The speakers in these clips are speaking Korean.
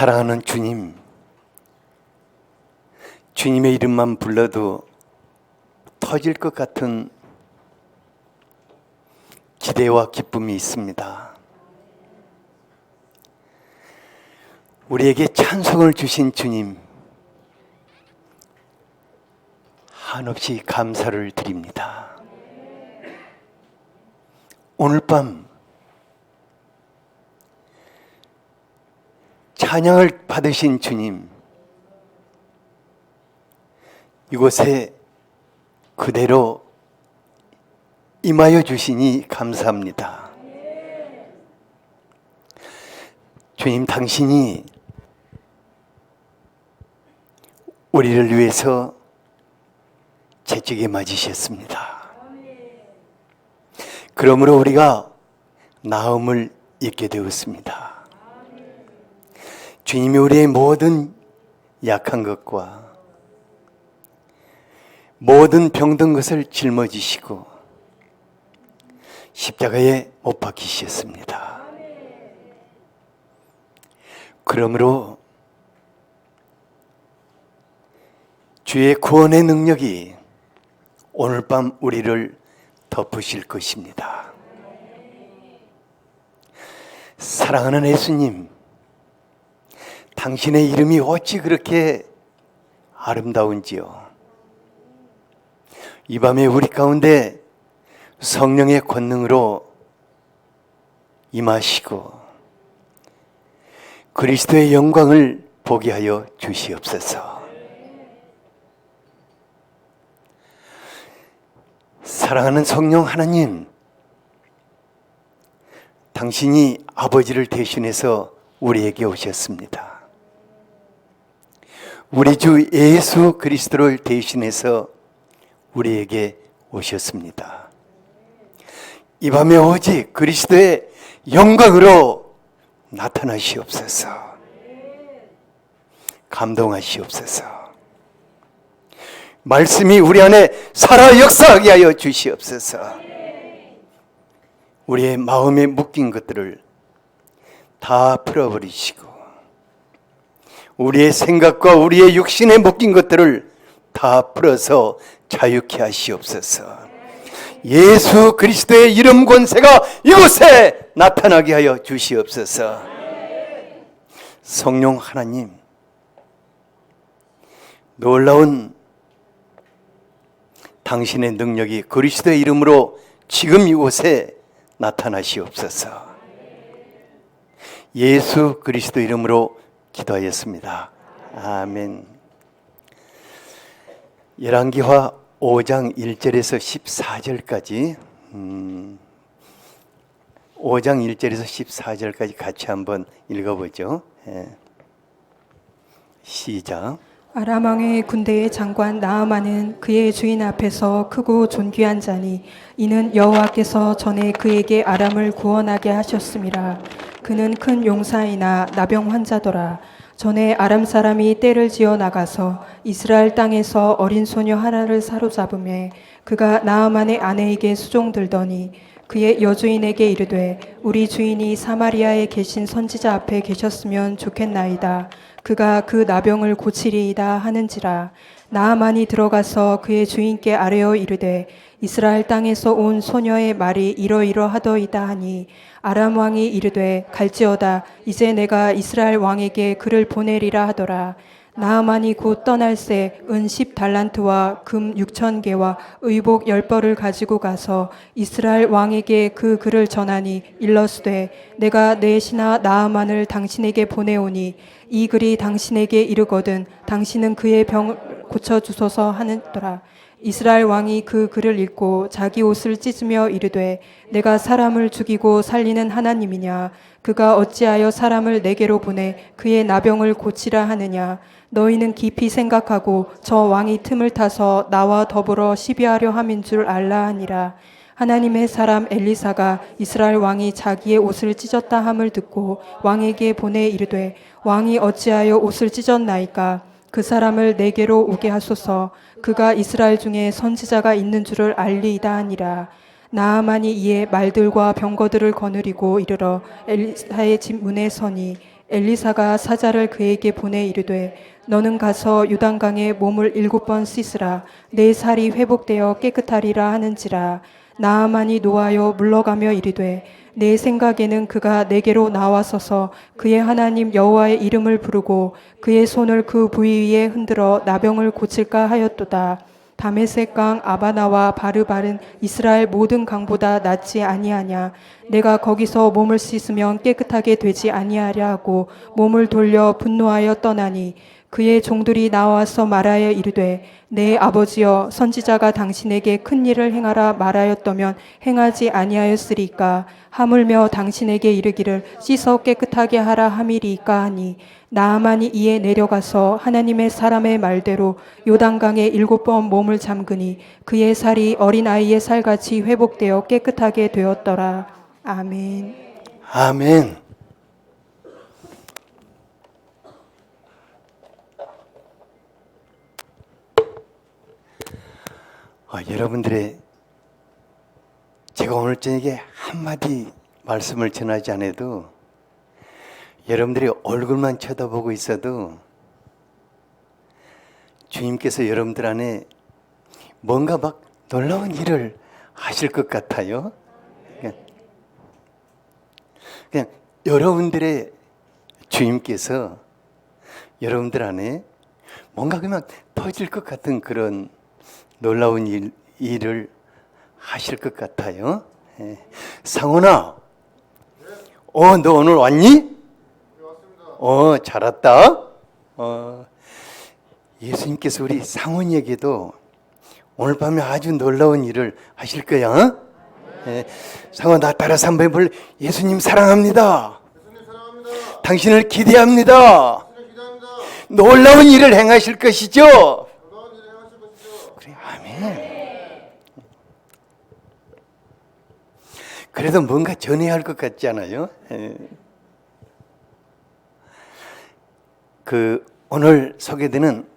사랑하는 주님, 주님의 이름만 불러도 터질 것 같은 기대와 기쁨이 있습니다. 우리에게 찬송을 주신 주님, 한없이 감사를 드립니다. 오늘 밤 찬양을 받으신 주님, 이곳에 그대로 임하여 주시니 감사합니다. 주님, 당신이 우리를 위해서 채찍에 맞으셨습니다. 그러므로 우리가 나음을 잊게 되었습니다. 주님이 우리의 모든 약한 것과 모든 병든 것을 짊어지시고 십자가에 못 박히셨습니다. 그러므로 주의 구원의 능력이 오늘 밤 우리를 덮으실 것입니다. 사랑하는 예수님, 당신의 이름이 어찌 그렇게 아름다운지요. 이 밤에 우리 가운데 성령의 권능으로 임하시고 그리스도의 영광을 보게 하여 주시옵소서. 사랑하는 성령 하나님, 당신이 아버지를 대신해서 우리에게 오셨습니다. 우리 주 예수 그리스도를 대신해서 우리에게 오셨습니다. 이 밤에 오직 그리스도의 영광으로 나타나시옵소서. 감동하시옵소서. 말씀이 우리 안에 살아 역사하게 하여 주시옵소서. 우리의 마음에 묶인 것들을 다 풀어버리시고 우리의 생각과 우리의 육신에 묶인 것들을 다 풀어서 자유케 하시옵소서. 예수 그리스도의 이름 권세가 이곳에 나타나게 하여 주시옵소서. 성령 하나님, 놀라운 당신의 능력이 그리스도의 이름으로 지금 이곳에 나타나시옵소서. 예수 그리스도 이름으로 기도하였습니다. 아멘. 열왕기하 5장 1절에서 14절까지 5장 1절에서 14절까지 같이 한번 읽어보죠. 시작. 아람 왕의 군대의 장관 나아만은 그의 주인 앞에서 크고 존귀한 자니 이는 여호와께서 전에 그에게 아람을 구원하게 하셨음이라. 그는 큰 용사이나 나병 환자더라. 전에 아람 사람이 떼를 지어 나가서 이스라엘 땅에서 어린 소녀 하나를 사로잡음에 그가 나아만의 아내에게 수종들더니 그의 여주인에게 이르되 우리 주인이 사마리아에 계신 선지자 앞에 계셨으면 좋겠나이다. 그가 그 나병을 고치리이다 하는지라. 나아만이 들어가서 그의 주인께 아뢰어 이르되 이스라엘 땅에서 온 소녀의 말이 이러이러하더이다 하니 아람 왕이 이르되 갈지어다. 이제 내가 이스라엘 왕에게 그를 보내리라 하더라. 나아만이 곧 떠날새 은 10달란트와 금 6,000개와 의복 10벌을 가지고 가서 이스라엘 왕에게 그 글을 전하니 일러스되 내가 내 신하 나아만을 당신에게 보내오니 이 글이 당신에게 이르거든 당신은 그의 병을 고쳐주소서 하느더라. 이스라엘 왕이 그 글을 읽고 자기 옷을 찢으며 이르되 내가 사람을 죽이고 살리는 하나님이냐. 그가 어찌하여 사람을 내게로 보내 그의 나병을 고치라 하느냐. 너희는 깊이 생각하고 저 왕이 틈을 타서 나와 더불어 시비하려 함인 줄 알라 하니라. 하나님의 사람 엘리사가 이스라엘 왕이 자기의 옷을 찢었다 함을 듣고 왕에게 보내 이르되 왕이 어찌하여 옷을 찢었나이까. 그 사람을 내게로 오게 하소서. 그가 이스라엘 중에 선지자가 있는 줄을 알리이다 하니라. 나아만이 이에 말들과 병거들을 거느리고 이르러 엘리사의 집 문에 서니 엘리사가 사자를 그에게 보내 이르되 너는 가서 요단강에 몸을 7번 씻으라 내 살이 회복되어 깨끗하리라 하는지라. 나아만이 노하여 물러가며 이르되 내 생각에는 그가 내게로 나와서서 그의 하나님 여호와의 이름을 부르고 그의 손을 그 부위 위에 흔들어 나병을 고칠까 하였도다. 다메섹 강 아바나와 바르바른 이스라엘 모든 강보다 낫지 아니하냐. 내가 거기서 몸을 씻으면 깨끗하게 되지 아니하랴 하고 몸을 돌려 분노하여 떠나니 그의 종들이 나와서 말하여 이르되 내 아버지여 선지자가 당신에게 큰 일을 행하라 말하였더면 행하지 아니하였으리까. 하물며 당신에게 이르기를 씻어 깨끗하게 하라 함이리까 하니 나아만이 이에 내려가서 하나님의 사람의 말대로 요단강에 7번 몸을 잠그니 그의 살이 어린아이의 살같이 회복되어 깨끗하게 되었더라. 아멘. 아멘. 여러분들의 제가 오늘 저녁에 한마디 말씀을 전하지 않아도 여러분들이 얼굴만 쳐다보고 있어도 주님께서 여러분들 안에 뭔가 막 놀라운 일을 하실 것 같아요. 그냥 여러분들의 주님께서 여러분들 안에 뭔가 그냥 터질 것 같은 그런 놀라운 일을 하실 것 같아요. 상훈아, 너 오늘 왔니? 잘 왔다. 예수님께서 우리 상훈이에게도 오늘 밤에 아주 놀라운 일을 하실 거야. 상훈아, 나 따라서 한번 해볼래? 예수님 사랑합니다. 당신을 기대합니다. 놀라운 일을 행하실 것이죠. 그래, 아멘. 그래도 뭔가 전해야 할 것 같지 않아요? 오늘 소개되는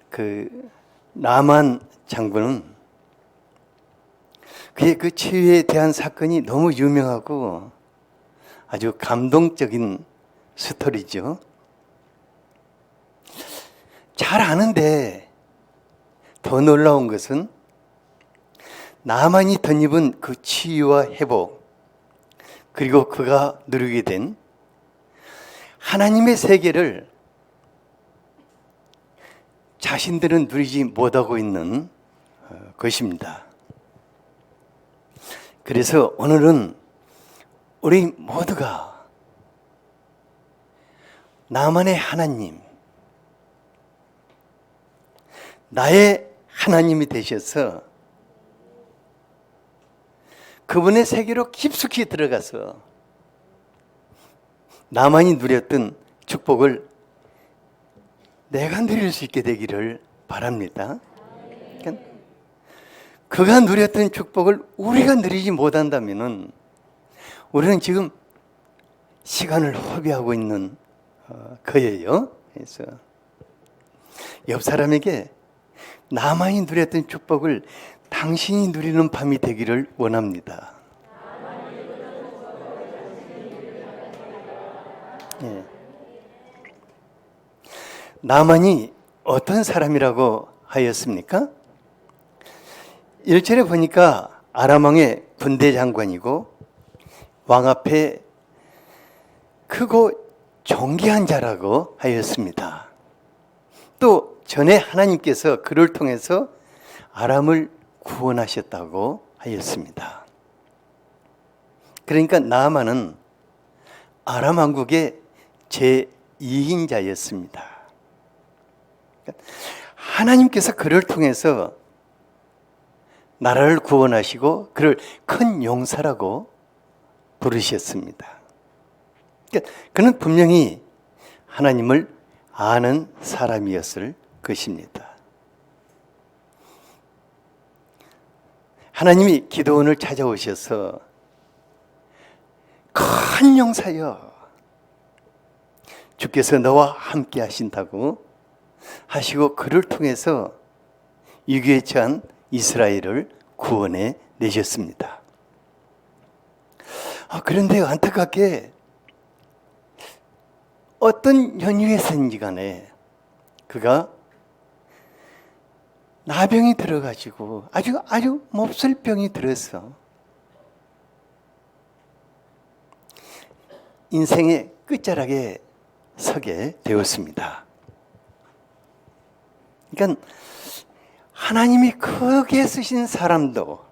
나만 장군은 그의 그 치유에 대한 사건이 너무 유명하고 아주 감동적인 스토리죠. 잘 아는데 더 놀라운 것은 나만이 덧입은 그 치유와 회복, 그리고 그가 누리게 된 하나님의 세계를 자신들은 누리지 못하고 있는 것입니다. 그래서 오늘은 우리 모두가 나만의 하나님, 나의 하나님이 되셔서 그분의 세계로 깊숙이 들어가서 나만이 누렸던 축복을 내가 누릴 수 있게 되기를 바랍니다. 그러니까 그가 누렸던 축복을 우리가 누리지 못한다면 우리는 지금 시간을 허비하고 있는 거예요. 그래서 옆 사람에게 나만이 누렸던 축복을 당신이 누리는 밤이 되기를 원합니다. 나만이 어떤 사람이라고 하였습니까? 1절에 보니까 아람 왕의 군대 장관이고 왕 앞에 크고 존귀한 자라고 하였습니다. 또 전에 하나님께서 그를 통해서 아람을 구원하셨다고 하였습니다. 그러니까 나아만은 아람 왕국의 제2인자였습니다. 하나님께서 그를 통해서 나라를 구원하시고 그를 큰 용사라고 부르셨습니다. 그는 분명히 하나님을 아는 사람이었을 것입니다. 하나님이 기드온을 찾아오셔서 큰 용사여, 주께서 너와 함께 하신다고 하시고 그를 통해서 위기에 처한 이스라엘을 구원해 내셨습니다. 그런데 안타깝게 어떤 연유에서인지 간에 그가 나병이 들어가지고 아주 몹쓸 병이 들어서 인생의 끝자락에 서게 되었습니다. 그러니까 하나님이 크게 쓰신 사람도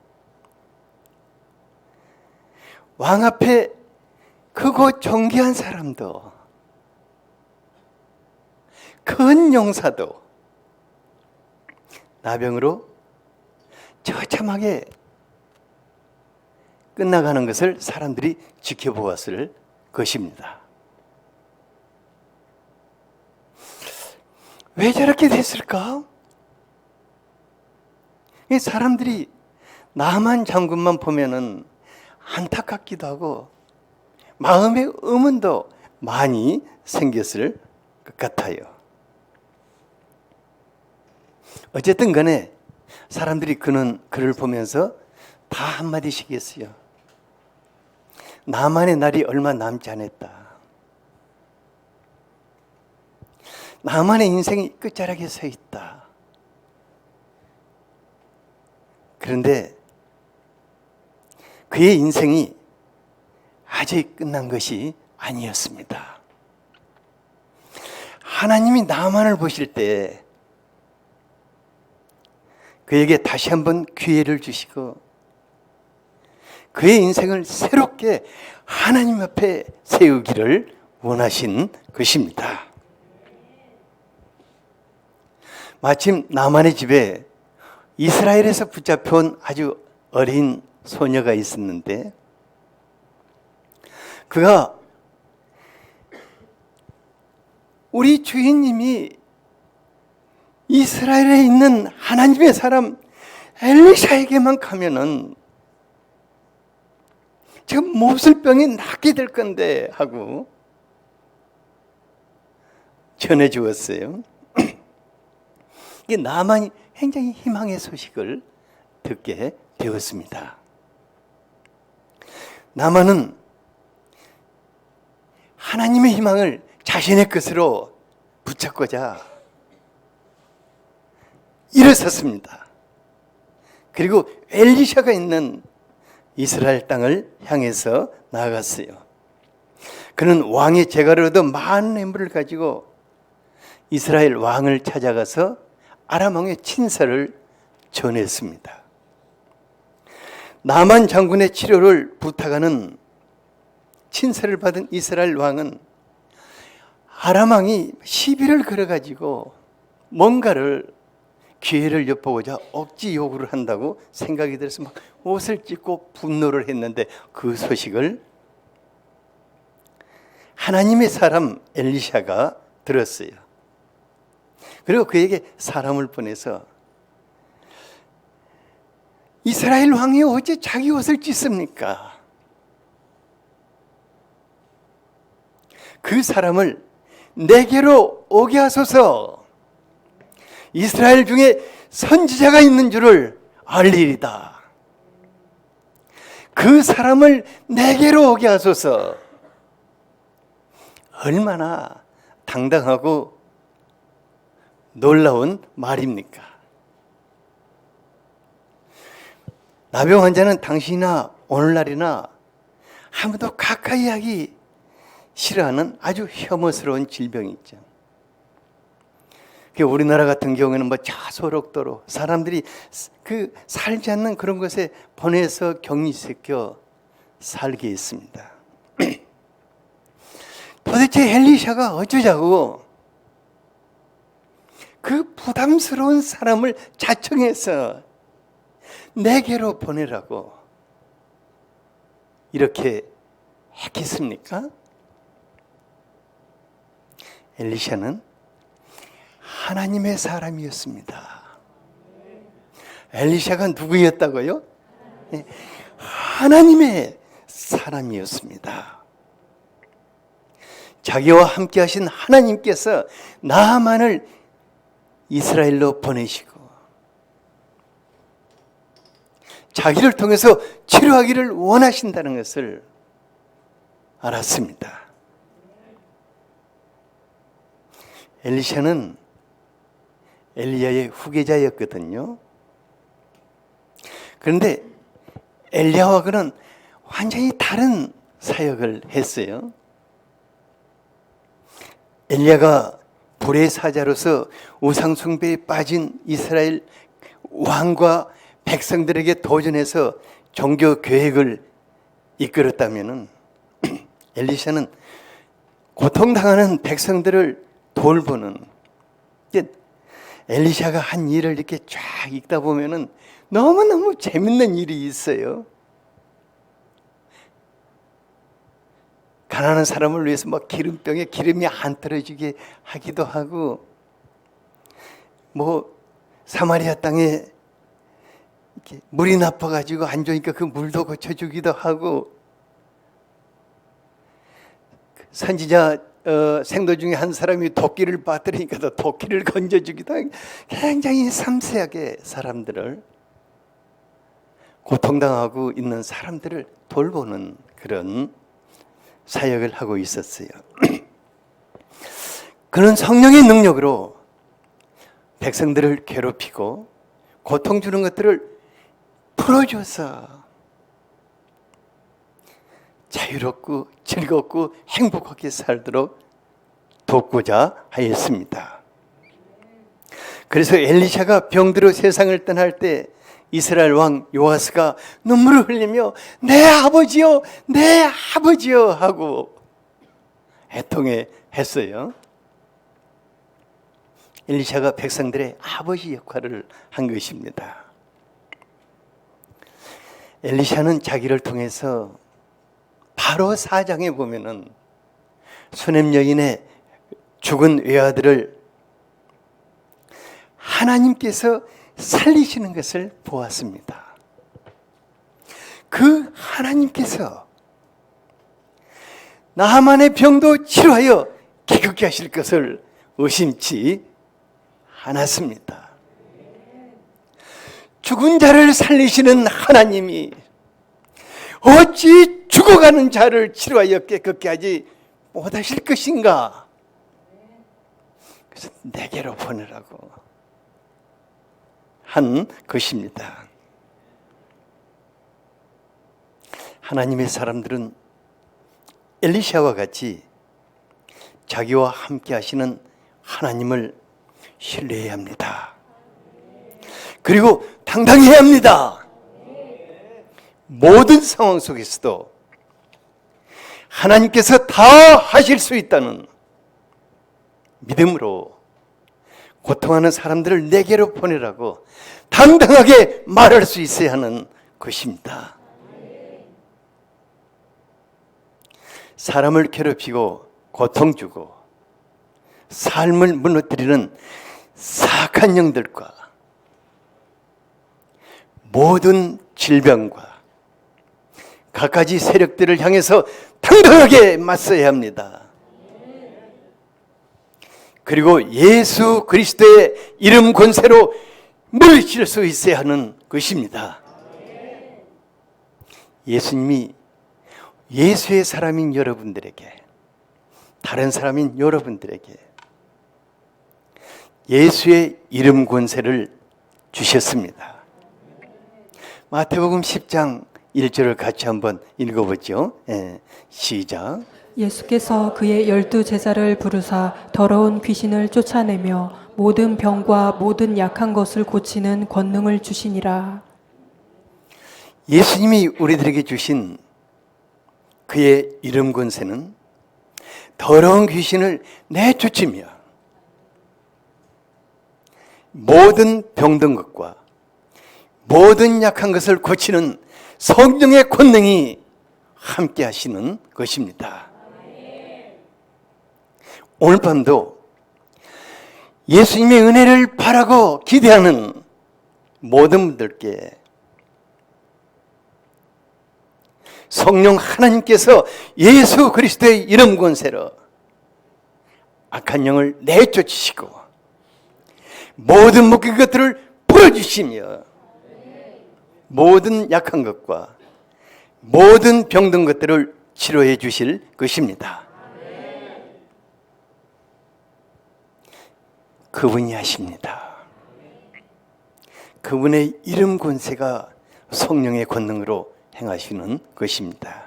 왕 앞에 크고 존귀한 사람도 큰 용사도 나병으로 처참하게 끝나가는 것을 사람들이 지켜보았을 것입니다. 왜 저렇게 됐을까? 사람들이 나만 장군만 보면은 안타깝기도 하고 마음의 의문도 많이 생겼을 것 같아요. 어쨌든 간에 사람들이 그를 보면서 다 한마디씩 했어요. 나만의 날이 얼마 남지 않았다. 나만의 인생이 끝자락에 서 있다. 그런데 그의 인생이 아직 끝난 것이 아니었습니다. 하나님이 나만을 보실 때 그에게 다시 한번 기회를 주시고 그의 인생을 새롭게 하나님 앞에 세우기를 원하신 것입니다. 마침 나만의 집에 이스라엘에서 붙잡혀온 아주 어린 소녀가 있었는데 그가 우리 주인님이 이스라엘에 있는 하나님의 사람 엘리샤에게만 가면은 지금 몹쓸 병이 낫게 될 건데 하고 전해 주었어요. 이게 나만이 굉장히 희망의 소식을 듣게 되었습니다. 나만은 하나님의 희망을 자신의 것으로 붙잡고자 일어섰습니다. 그리고 엘리샤가 있는 이스라엘 땅을 향해서 나아갔어요. 그는 왕의 제가를 얻어 많은 뇌물을 가지고 이스라엘 왕을 찾아가서 아람 왕의 친서를 전했습니다. 나만 장군의 치료를 부탁하는 친서를 받은 이스라엘 왕은 아람 왕이 시비를 걸어가지고 뭔가를 기회를 엿보고자 억지 요구를 한다고 생각이 들어서 막 옷을 찢고 분노를 했는데 그 소식을 하나님의 사람 엘리샤가 들었어요. 그리고 그에게 사람을 보내서 이스라엘 왕이 어째 자기 옷을 찢습니까? 그 사람을 내게로 오게 하소서. 이스라엘 중에 선지자가 있는 줄을 알리리다. 그 사람을 내게로 오게 하소서. 얼마나 당당하고 놀라운 말입니까? 나병 환자는 당시나 오늘날이나 아무도 가까이 하기 싫어하는 아주 혐오스러운 질병이 있죠. 우리나라 같은 경우에는 자소록도로 사람들이 그 살지 않는 그런 곳에 보내서 격리시켜 살게 있습니다. 도대체 엘리샤가 어쩌자고 그 부담스러운 사람을 자청해서 내게로 보내라고 이렇게 했겠습니까? 엘리샤는 하나님의 사람이었습니다. 엘리샤가 누구였다고요? 하나님의 사람이었습니다. 자기와 함께 하신 하나님께서 나아만을 이스라엘로 보내시고 자기를 통해서 치료하기를 원하신다는 것을 알았습니다. 엘리샤는 엘리야의 후계자였거든요. 그런데 엘리야하고는 완전히 다른 사역을 했어요. 엘리야가 불의 사자로서 우상 숭배에 빠진 이스라엘 왕과 백성들에게 도전해서 종교 계획을 이끌었다면은 엘리샤는 고통당하는 백성들을 돌보는, 엘리샤가 한 일을 이렇게 쫙 읽다 보면은 너무너무 재밌는 일이 있어요. 가난한 사람을 위해서 막 기름병에 기름이 안 떨어지게 하기도 하고, 뭐 사마리아 땅에 이렇게 물이 나빠가지고 안 좋으니까 그 물도 고쳐주기도 하고, 선지자 생도 중에 한 사람이 도끼를 빠뜨리니까 또 도끼를 건져주기도 하고, 굉장히 섬세하게 사람들을, 고통당하고 있는 사람들을 돌보는 그런 사역을 하고 있었어요. 그런 성령의 능력으로 백성들을 괴롭히고 고통 주는 것들을 풀어줘서 자유롭고 즐겁고 행복하게 살도록 돕고자 하였습니다. 그래서 엘리샤가 병들어 세상을 떠날 때 이스라엘 왕 요아스가 눈물을 흘리며 내 아버지요, 내 아버지요 하고 애통해 했어요. 엘리샤가 백성들의 아버지 역할을 한 것입니다. 엘리샤는 자기를 통해서 바로 4장에 보면은 수넴 여인의 죽은 외아들을 하나님께서 살리시는 것을 보았습니다. 그 하나님께서 나하만의 병도 치료하여 기겁게 하실 것을 의심치 않았습니다. 죽은 자를 살리시는 하나님이 어찌 죽어가는 자를 치료하여 깨끗게 하지 못하실 것인가? 그래서 내게로 보내라고 한 것입니다. 하나님의 사람들은 엘리샤와 같이 자기와 함께 하시는 하나님을 신뢰해야 합니다. 그리고 당당해야 합니다. 모든 상황 속에서도 하나님께서 다 하실 수 있다는 믿음으로 고통하는 사람들을 내게로 보내라고 당당하게 말할 수 있어야 하는 것입니다. 사람을 괴롭히고 고통 주고 삶을 무너뜨리는 사악한 영들과 모든 질병과 갖가지 세력들을 향해서 당당하게 맞서야 합니다. 그리고 예수 그리스도의 이름 권세로 물리칠 수 있어야 하는 것입니다. 예수님이 예수의 사람인 여러분들에게, 다른 사람인 여러분들에게 예수의 이름 권세를 주셨습니다. 마태복음 10장 1절을 같이 한번 읽어보죠. 시작. 예수께서 그의 12제자를 부르사 더러운 귀신을 쫓아내며 모든 병과 모든 약한 것을 고치는 권능을 주시니라. 예수님이 우리들에게 주신 그의 이름 권세는 더러운 귀신을 내쫓으며 모든 병든 것과 모든 약한 것을 고치는 성령의 권능이 함께 하시는 것입니다. 오늘 밤도 예수님의 은혜를 바라고 기대하는 모든 분들께 성령 하나님께서 예수 그리스도의 이름 권세로 악한 영을 내쫓으시고 모든 묶인 것들을 풀어주시며 모든 약한 것과 모든 병든 것들을 치료해 주실 것입니다. 그분이 하십니다. 그분의 이름 권세가 성령의 권능으로 행하시는 것입니다.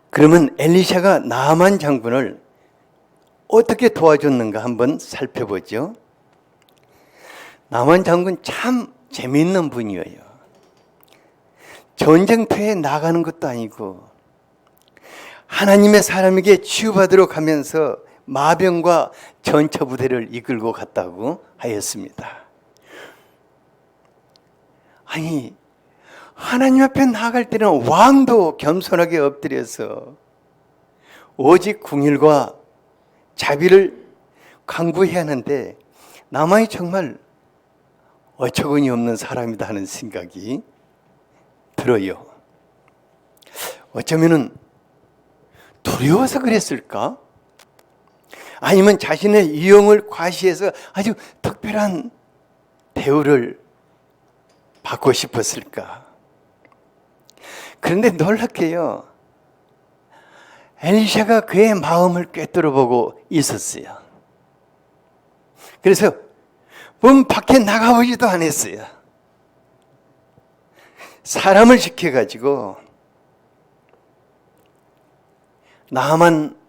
그러면 엘리샤가 나아만 장군을 어떻게 도와줬는가 한번 살펴보죠. 나아만 장군 참 재미있는 분이에요. 전쟁터에 나가는 것도 아니고 하나님의 사람에게 치유받으러 가면서 마병과 전차 부대를 이끌고 갔다고 하였습니다. 아니, 하나님 앞에 나갈 때는 왕도 겸손하게 엎드려서 오직 궁일과 자비를 강구해야 하는데 나만이 정말 어처구니 없는 사람이다 하는 생각이 들어요. 어쩌면은 두려워서 그랬을까? 아니면 자신의 이용을 과시해서 아주 특별한 대우를 받고 싶었을까? 그런데 놀랍게요, 엘리샤가 그의 마음을 꿰뚫어 보고 있었어요. 그래서 문 밖에 나가보지도 않았어요. 사람을 시켜가지고 나아만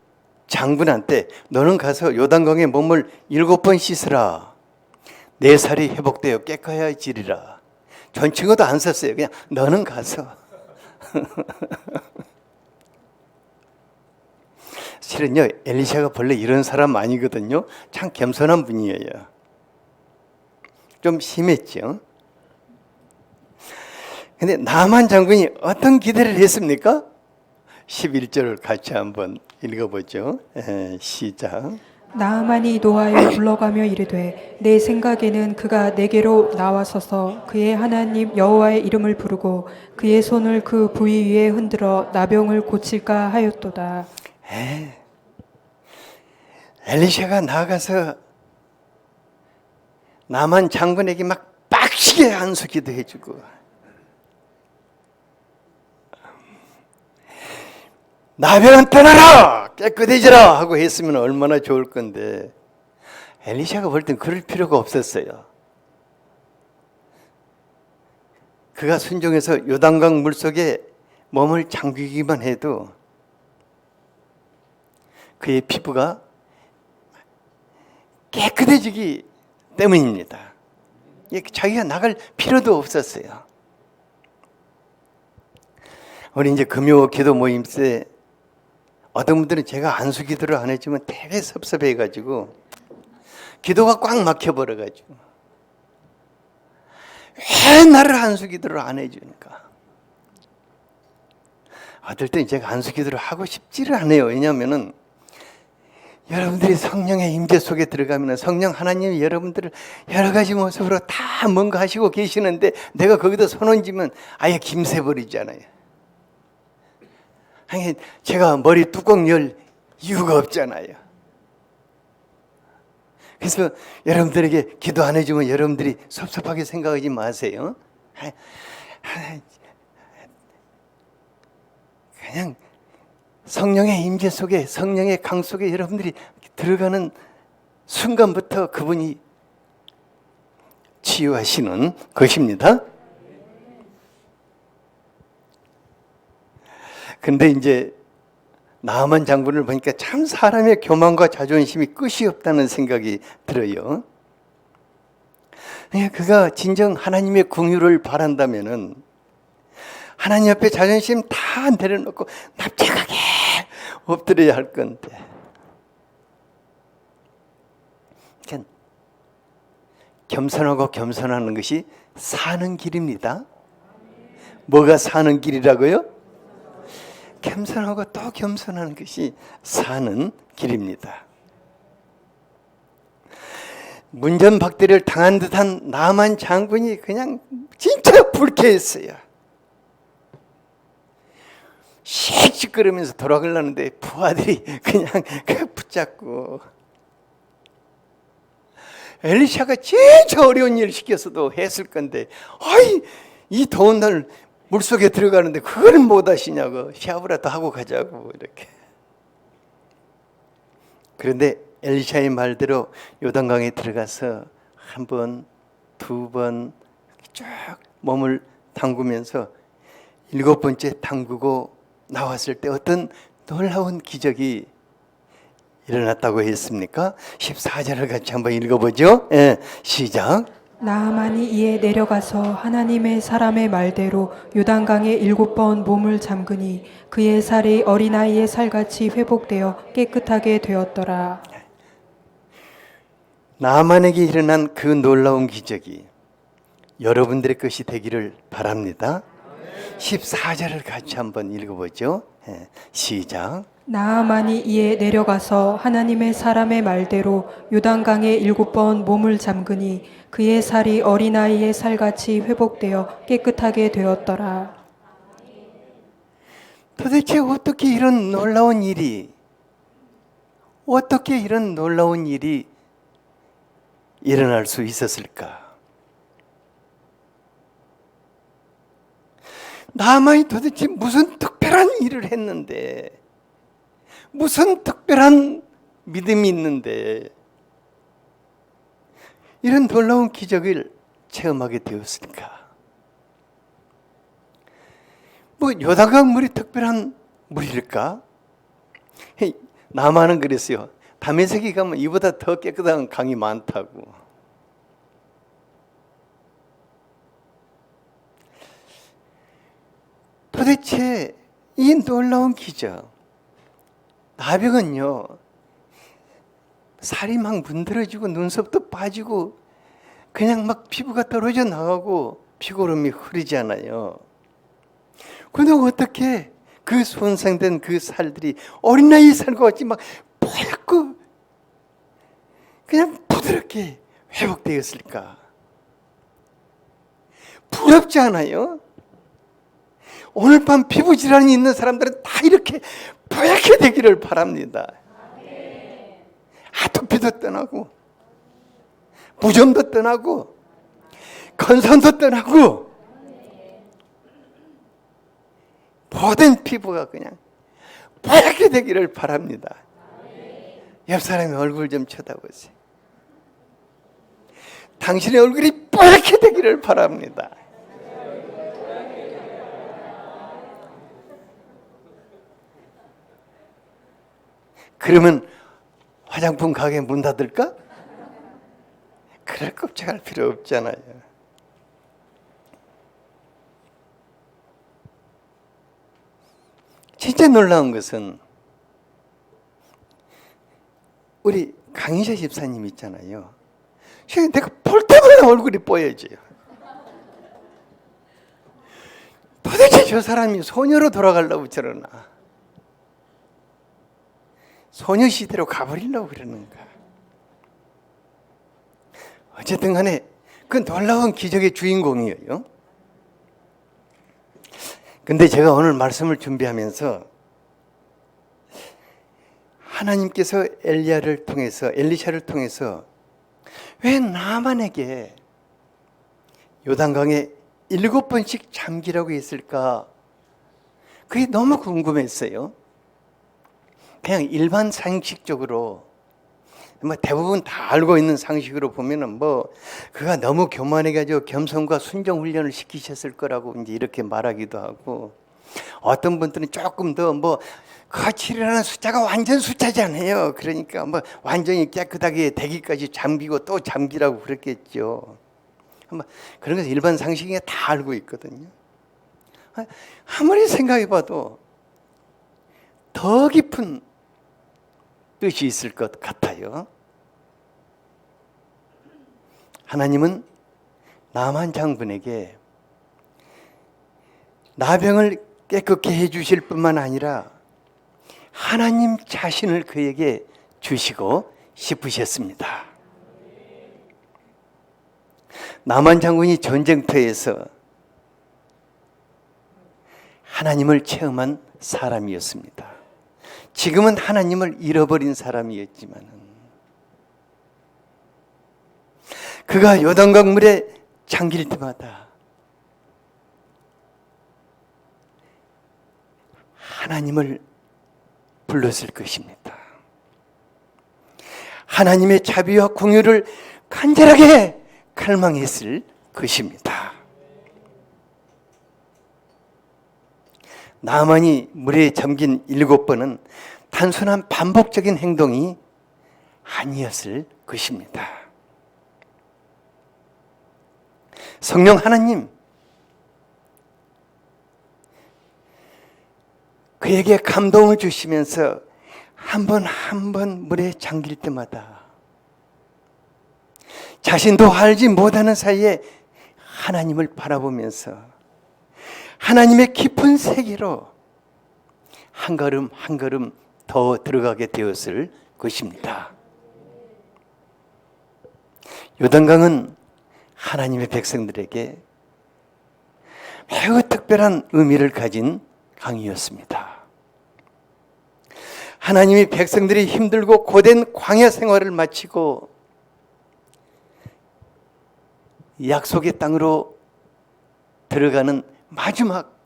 장군한테 너는 가서 요단강에 몸을 7번 씻으라. 내 살이 회복되어 깨끗해지리라. 전칭어도 안 썼어요. 그냥 너는 가서. 실은요, 엘리샤가 본래 이런 사람 아니거든요. 참 겸손한 분이에요. 좀 심했죠. 근데 나만 장군이 어떤 기대를 했습니까? 11절을 같이 한번 읽어보죠. 시작. 나아만이 노하여 불러가며 이르되 내 생각에는 그가 내게로 나와서서 그의 하나님 여호와의 이름을 부르고 그의 손을 그 부위 위에 흔들어 나병을 고칠까 하였도다. 엘리샤가 나가서 나만 장군에게 막 빡시게 안수기도 해주고 나병은 떠나라! 깨끗해지라! 하고 했으면 얼마나 좋을 건데 엘리샤가 볼 땐 그럴 필요가 없었어요. 그가 순종해서 요단강 물속에 몸을 잠기기만 해도 그의 피부가 깨끗해지기 때문입니다. 자기가 나갈 필요도 없었어요. 우리 이제 금요 기도 모임 때 어떤 분들은 제가 안수 기도를 안 해주면 되게 섭섭해가지고 기도가 꽉 막혀버려가지고 왜 나를 안수 기도를 안 해주니까. 어떨 땐 제가 안수 기도를 하고 싶지를 않아요. 왜냐하면은 여러분들이 성령의 임재 속에 들어가면 성령 하나님이 여러분들을 여러 가지 모습으로 다 뭔가 하시고 계시는데 내가 거기다 손 얹으면 아예 김새버리잖아요. 아니, 제가 머리 뚜껑 열 이유가 없잖아요. 그래서 여러분들에게 기도 안 해주면 여러분들이 섭섭하게 생각하지 마세요. 그냥 성령의 임재 속에, 성령의 강 속에 여러분들이 들어가는 순간부터 그분이 치유하시는 것입니다. 근데 이제 나아만 장군을 보니까 참 사람의 교만과 자존심이 끝이 없다는 생각이 들어요. 그가 진정 하나님의 긍휼을 바란다면은 하나님 앞에 자존심 다 내려놓고 납작하게 엎드려야 할 건데, 겸손하고 겸손하는 것이 사는 길입니다. 뭐가 사는 길이라고요? 겸손하고 또 겸손하는 것이 사는 길입니다. 문전박대를 당한 듯한 나아만 장군이 그냥 진짜 불쾌했어요. 씩씩거리면서 돌아가려는데 부하들이 그냥 붙잡고, 엘리샤가 진짜 어려운 일 시켜서도 했을 건데, 아이, 이 더운 날 물속에 들어가는데 그걸 못 하시냐고, 샤워라도 하고 가자고 이렇게. 그런데 엘리샤의 말대로 요단강에 들어가서 한 번, 두 번 쭉 몸을 담그면서 7번째 담그고 나왔을 때 어떤 놀라운 기적이 일어났다고 했습니까? 14절을 같이 한번 읽어보죠. 시작. 나아만이 이에 내려가서 하나님의 사람의 말대로 요단강에 7번 몸을 잠그니 그의 살이 어린아이의 살같이 회복되어 깨끗하게 되었더라. 나만에게 일어난 그 놀라운 기적이 여러분들의 것이 되기를 바랍니다. 14절을 같이 한번 읽어보죠. 시작. 나아만이 이에 내려가서 하나님의 사람의 말대로 요단강에 7번 몸을 잠그니 그의 살이 어린아이의 살같이 회복되어 깨끗하게 되었더라. 도대체 어떻게 이런 놀라운 일이 일어날 수 있었을까? 나만이 도대체 무슨 특별한 일을 했는데, 무슨 특별한 믿음이 있는데 이런 놀라운 기적을 체험하게 되었을까? 뭐 요단강 물이 특별한 물일까? 나만은 그랬어요. 다메섹에 가면 이보다 더 깨끗한 강이 많다고. 도대체 이 놀라운 기적, 나병은요 살이 막 문드러지고 눈썹도 빠지고 그냥 막 피부가 떨어져 나가고 피고름이 흐르잖아요. 그런데 어떻게 그 손상된 그 살들이 어린아이 살과 같이 막 뽀얗고 그냥 부드럽게 회복되었을까? 부럽지 않아요? 오늘 밤 피부 질환이 있는 사람들은 다 이렇게 뽀얗게 되기를 바랍니다. 아토피도 떠나고 무좀도 떠나고 건선도 떠나고 모든 피부가 그냥 뽀얗게 되기를 바랍니다. 옆 사람의 얼굴 좀 쳐다보세요. 당신의 얼굴이 뽀얗게 되기를 바랍니다. 그러면 화장품 가게 문 닫을까? 그럴 끔찍할 필요 없잖아요. 진짜 놀라운 것은 우리 강희자 집사님 있잖아요. 내가 볼 때마다 얼굴이 뽀얘져요. 도대체 저 사람이 소녀로 돌아가려고 저러나? 소녀시대로 가버리려고 그러는가? 어쨌든 간에 그 놀라운 기적의 주인공이에요. 근데 제가 오늘 말씀을 준비하면서 하나님께서 엘리샤를 통해서 왜 나만에게 요단강에 7번씩 잠기라고 했을까? 그게 너무 궁금했어요. 그냥 일반 상식적으로 대부분 다 알고 있는 상식으로 보면은 그가 너무 교만해가지고 겸손과 순종 훈련을 시키셨을 거라고 이제 이렇게 말하기도 하고, 어떤 분들은 조금 더 거칠이라는 숫자가 완전 숫자잖아요. 그러니까 완전히 깨끗하게 되기까지 잠기고 또 잠기라고 그랬겠죠. 그런 것은 일반 상식이 다 알고 있거든요. 아무리 생각해봐도 더 깊은 뜻이 있을 것 같아요. 하나님은 나만 장군에게 나병을 깨끗게 해주실 뿐만 아니라 하나님 자신을 그에게 주시고 싶으셨습니다. 나만 장군이 전쟁터에서 하나님을 체험한 사람이었습니다. 지금은 하나님을 잃어버린 사람이었지만 그가 요단강 물에 잠길 때마다 하나님을 불렀을 것입니다. 하나님의 자비와 긍휼을 간절하게 갈망했을 것입니다. 나만이 물에 잠긴 7번은 단순한 반복적인 행동이 아니었을 것입니다. 성령 하나님, 그에게 감동을 주시면서 한 번 한 번 물에 잠길 때마다 자신도 알지 못하는 사이에 하나님을 바라보면서 하나님의 깊은 세계로 한 걸음 한 걸음 더 들어가게 되었을 것입니다. 요단강은 하나님의 백성들에게 매우 특별한 의미를 가진 강이었습니다. 하나님이 백성들이 힘들고 고된 광야 생활을 마치고 약속의 땅으로 들어가는 마지막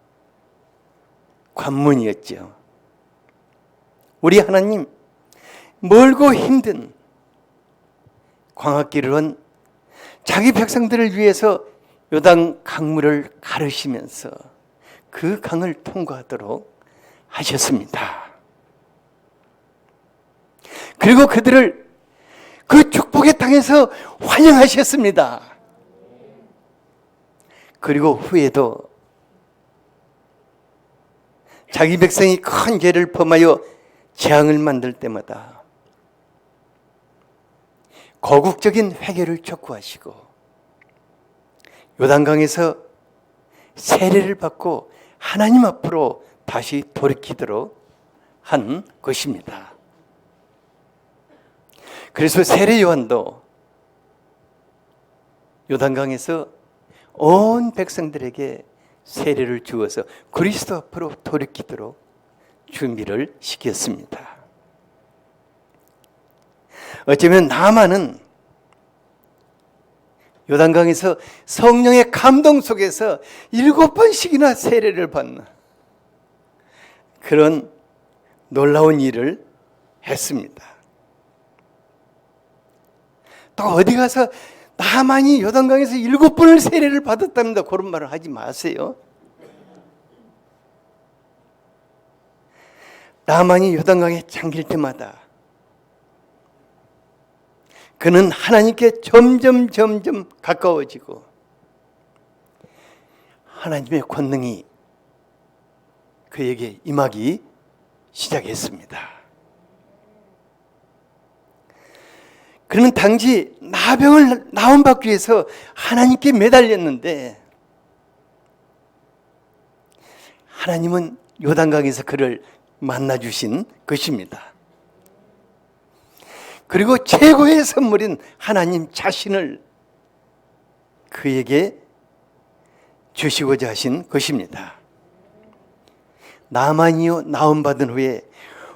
관문이었죠. 우리 하나님, 멀고 힘든 광학길을 온 자기 백성들을 위해서 요단 강물을 가르시면서 그 강을 통과하도록 하셨습니다. 그리고 그들을 그 축복의 땅에서 환영하셨습니다. 그리고 후에도 자기 백성이 큰 죄를 범하여 재앙을 만들 때마다 거국적인 회개를 촉구하시고 요단강에서 세례를 받고 하나님 앞으로 다시 돌이키도록 한 것입니다. 그래서 세례 요한도 요단강에서 온 백성들에게 세례를 주어서 그리스도 앞으로 돌이키도록 준비를 시켰습니다. 어쩌면 나만은 요단강에서 성령의 감동 속에서 7번씩이나 세례를 받는 그런 놀라운 일을 했습니다. 또 어디 가서 나만이 요단강에서 7번을 세례를 받았답니다. 그런 말을 하지 마세요. 나만이 요단강에 잠길 때마다 그는 하나님께 점점 가까워지고 하나님의 권능이 그에게 임하기 시작했습니다. 그는 당시 나병을 나온받기 위해서 하나님께 매달렸는데 하나님은 요단강에서 그를 만나주신 것입니다. 그리고 최고의 선물인 하나님 자신을 그에게 주시고자 하신 것입니다. 나만이요 나온받은 후에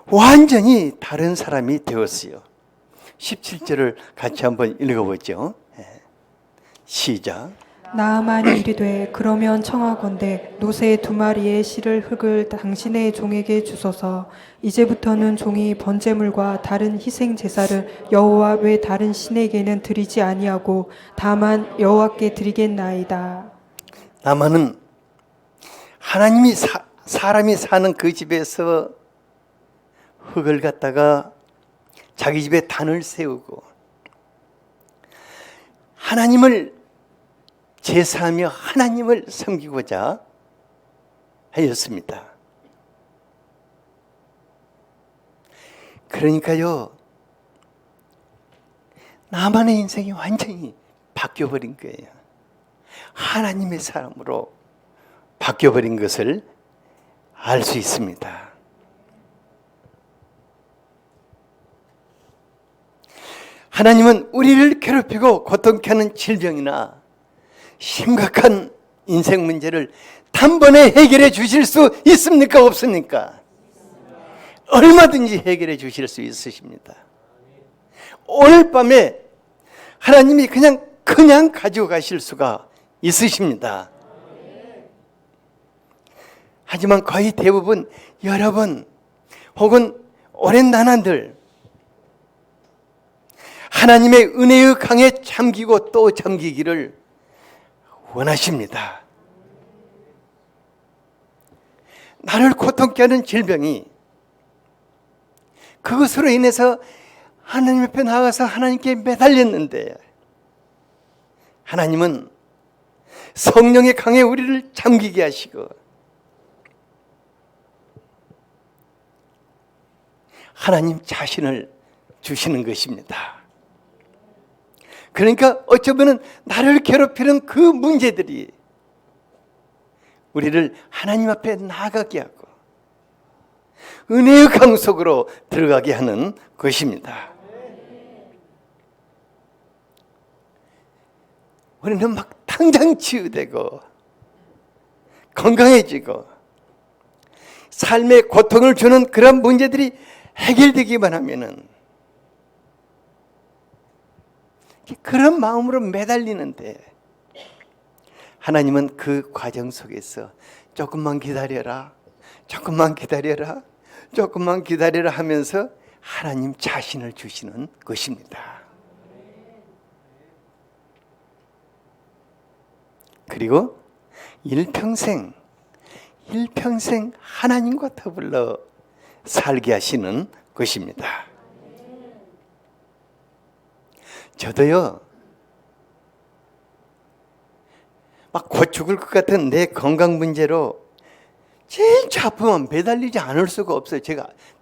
완전히 다른 사람이 되었어요. 17절을 같이 한번 읽어보죠. 시작. 나아만이 이르되 그러면 청하건대 노새 2마리의 실을 흙을 당신의 종에게 주소서. 이제부터는 종이 번제물과 다른 희생 제사를 여호와 외 다른 신에게는 드리지 아니하고 다만 여호와께 드리겠나이다. 나만은 하나님이 사람이 사는 그 집에서 흙을 갖다가 자기 집에 단을 세우고 하나님을 제사하며 하나님을 섬기고자 하였습니다. 그러니까요, 나만의 인생이 완전히 바뀌어버린 거예요. 하나님의 사람으로 바뀌어버린 것을 알 수 있습니다. 하나님은 우리를 괴롭히고 고통케 하는 질병이나 심각한 인생 문제를 단번에 해결해 주실 수 있습니까? 없습니까? 얼마든지 해결해 주실 수 있으십니다. 오늘 밤에 하나님이 그냥 가지고 가실 수가 있으십니다. 하지만 거의 대부분 여러분 혹은 오랜 나날들 하나님의 은혜의 강에 잠기고 또 잠기기를 원하십니다. 나를 고통케 하는 질병이 그것으로 인해서 하나님 앞에 나가서 하나님께 매달렸는데 하나님은 성령의 강에 우리를 잠기게 하시고 하나님 자신을 주시는 것입니다. 그러니까 어쩌면 나를 괴롭히는 그 문제들이 우리를 하나님 앞에 나가게 하고 은혜의 강 속으로 들어가게 하는 것입니다. 우리는 막 당장 치유되고 건강해지고 삶의 고통을 주는 그런 문제들이 해결되기만 하면은 그런 마음으로 매달리는데 하나님은 그 과정 속에서 조금만 기다려라, 조금만 기다려라, 조금만 기다려라 하면서 하나님 자신을 주시는 것입니다. 그리고 일평생 하나님과 더불어 살게 하시는 것입니다. 저도요, 막 곧 죽을 것 같은 내 건강 문제로 진짜 아프면 매달리지 않을 수가 없어요.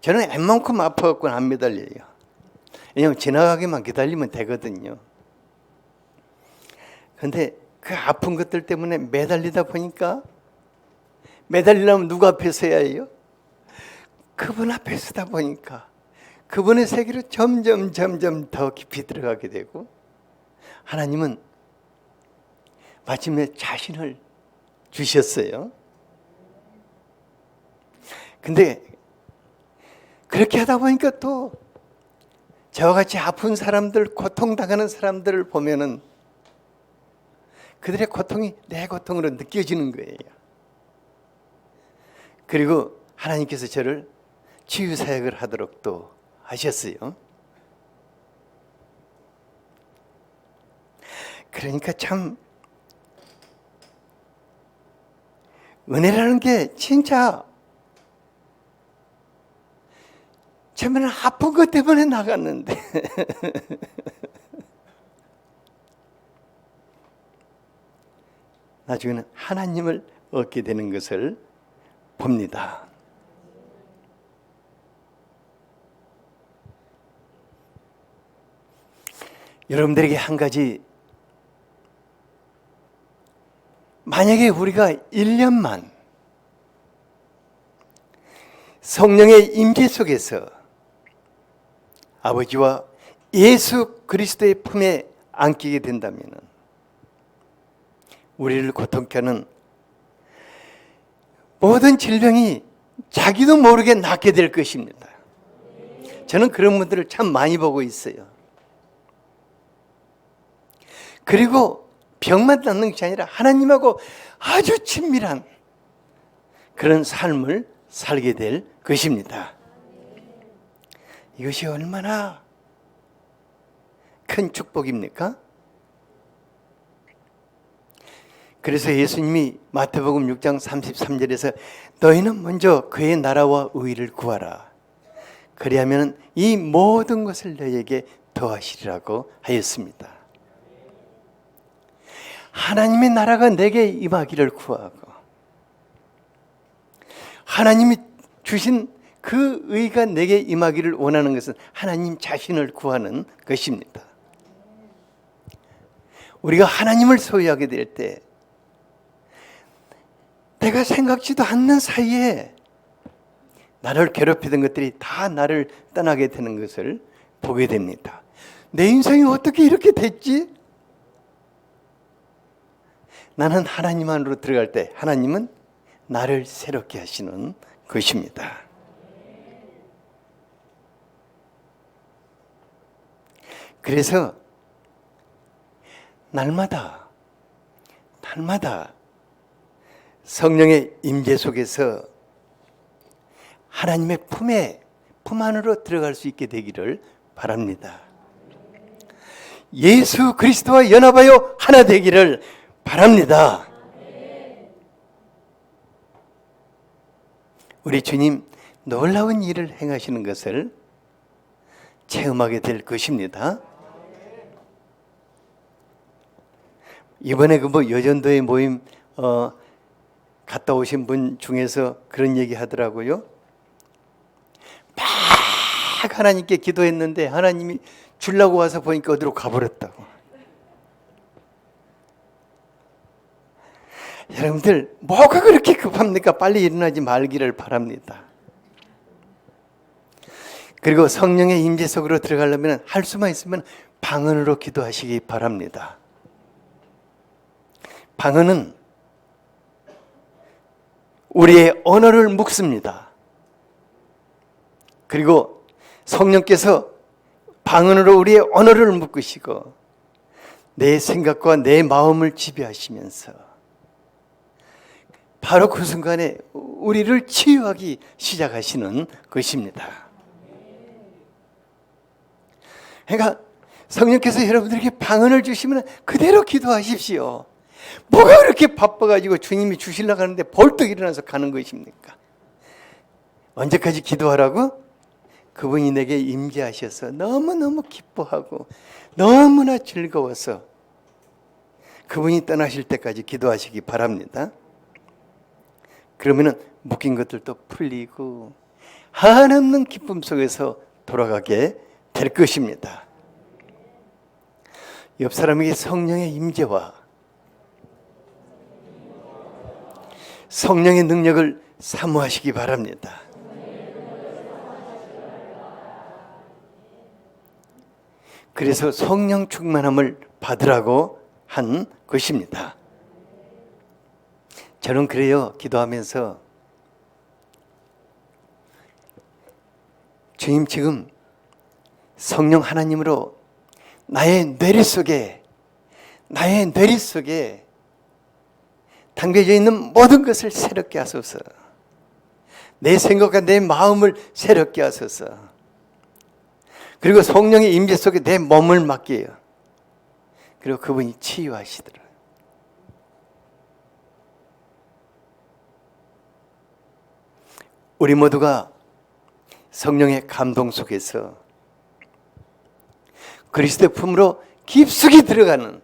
저는 웬만큼 아파갖고는 안 매달려요. 왜냐하면 지나가기만 기다리면 되거든요. 근데 그 아픈 것들 때문에 매달리다 보니까 매달리려면 누구 앞에 서야 해요? 그분 앞에 서다 보니까 그분의 세계로 점점 더 깊이 들어가게 되고 하나님은 마침내 자신을 주셨어요. 근데 그렇게 하다 보니까 또 저와 같이 아픈 사람들, 고통당하는 사람들을 보면은 그들의 고통이 내 고통으로 느껴지는 거예요. 그리고 하나님께서 저를 치유사역을 하도록 또 하셨어요. 그러니까 참 은혜라는 게 진짜 처음에는 아픈 것 때문에 나갔는데 나중에는 하나님을 얻게 되는 것을 봅니다. 여러분들에게 한 가지, 만약에 우리가 1년만 성령의 임재 속에서 아버지와 예수 그리스도의 품에 안기게 된다면 우리를 고통케 하는 모든 질병이 자기도 모르게 낫게 될 것입니다. 저는 그런 분들을 참 많이 보고 있어요. 그리고 병만 낫는 것이 아니라 하나님하고 아주 친밀한 그런 삶을 살게 될 것입니다. 이것이 얼마나 큰 축복입니까? 그래서 예수님이 마태복음 6장 33절에서 너희는 먼저 그의 나라와 의를 구하라. 그리하면 이 모든 것을 너희에게 더하시리라고 하였습니다. 하나님의 나라가 내게 임하기를 구하고 하나님이 주신 그 의가 내게 임하기를 원하는 것은 하나님 자신을 구하는 것입니다. 우리가 하나님을 소유하게 될 때 내가 생각지도 않는 사이에 나를 괴롭히던 것들이 다 나를 떠나게 되는 것을 보게 됩니다. 내 인생이 어떻게 이렇게 됐지? 나는 하나님 안으로 들어갈 때 하나님은 나를 새롭게 하시는 것입니다. 그래서 날마다 성령의 임재 속에서 하나님의 품 안으로 들어갈 수 있게 되기를 바랍니다. 예수 그리스도와 연합하여 하나 되기를 바랍니다. 우리 주님 놀라운 일을 행하시는 것을 체험하게 될 것입니다. 이번에 그 여전도의 모임 갔다 오신 분 중에서 그런 얘기 하더라고요. 막 하나님께 기도했는데 하나님이 주려고 와서 보니까 어디로 가버렸다고. 여러분들 뭐가 그렇게 급합니까? 빨리 일어나지 말기를 바랍니다. 그리고 성령의 임재 속으로 들어가려면 할 수만 있으면 방언으로 기도하시기 바랍니다. 방언은 우리의 언어를 묶습니다. 그리고 성령께서 방언으로 우리의 언어를 묶으시고 내 생각과 내 마음을 지배하시면서 바로 그 순간에 우리를 치유하기 시작하시는 것입니다. 그러니까 성령께서 여러분들에게 방언을 주시면 그대로 기도하십시오. 뭐가 그렇게 바빠가지고 주님이 주시려고 하는데 벌떡 일어나서 가는 것입니까? 언제까지 기도하라고? 그분이 내게 임재하셔서 너무너무 기뻐하고 너무나 즐거워서 그분이 떠나실 때까지 기도하시기 바랍니다. 그러면 묶인 것들도 풀리고 한없는 기쁨 속에서 돌아가게 될 것입니다. 옆 사람에게 성령의 임재와 성령의 능력을 사모하시기 바랍니다. 그래서 성령 충만함을 받으라고 한 것입니다. 저는 그래요. 기도하면서 주님 지금 성령 하나님으로 나의 뇌리 속에 담겨져 있는 모든 것을 새롭게 하소서. 내 생각과 내 마음을 새롭게 하소서. 그리고 성령의 임재 속에 내 몸을 맡겨요. 그리고 그분이 치유하시더라. 우리 모두가 성령의 감동 속에서 그리스도의 품으로 깊숙이 들어가는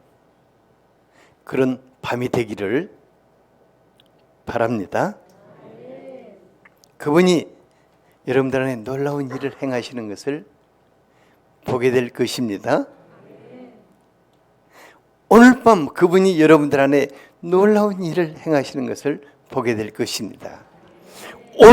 그런 밤이 되기를 바랍니다. 그분이 여러분들 안에 놀라운 일을 행하시는 것을 보게 될 것입니다. 오늘 밤 그분이 여러분들 안에 놀라운 일을 행하시는 것을 보게 될 것입니다.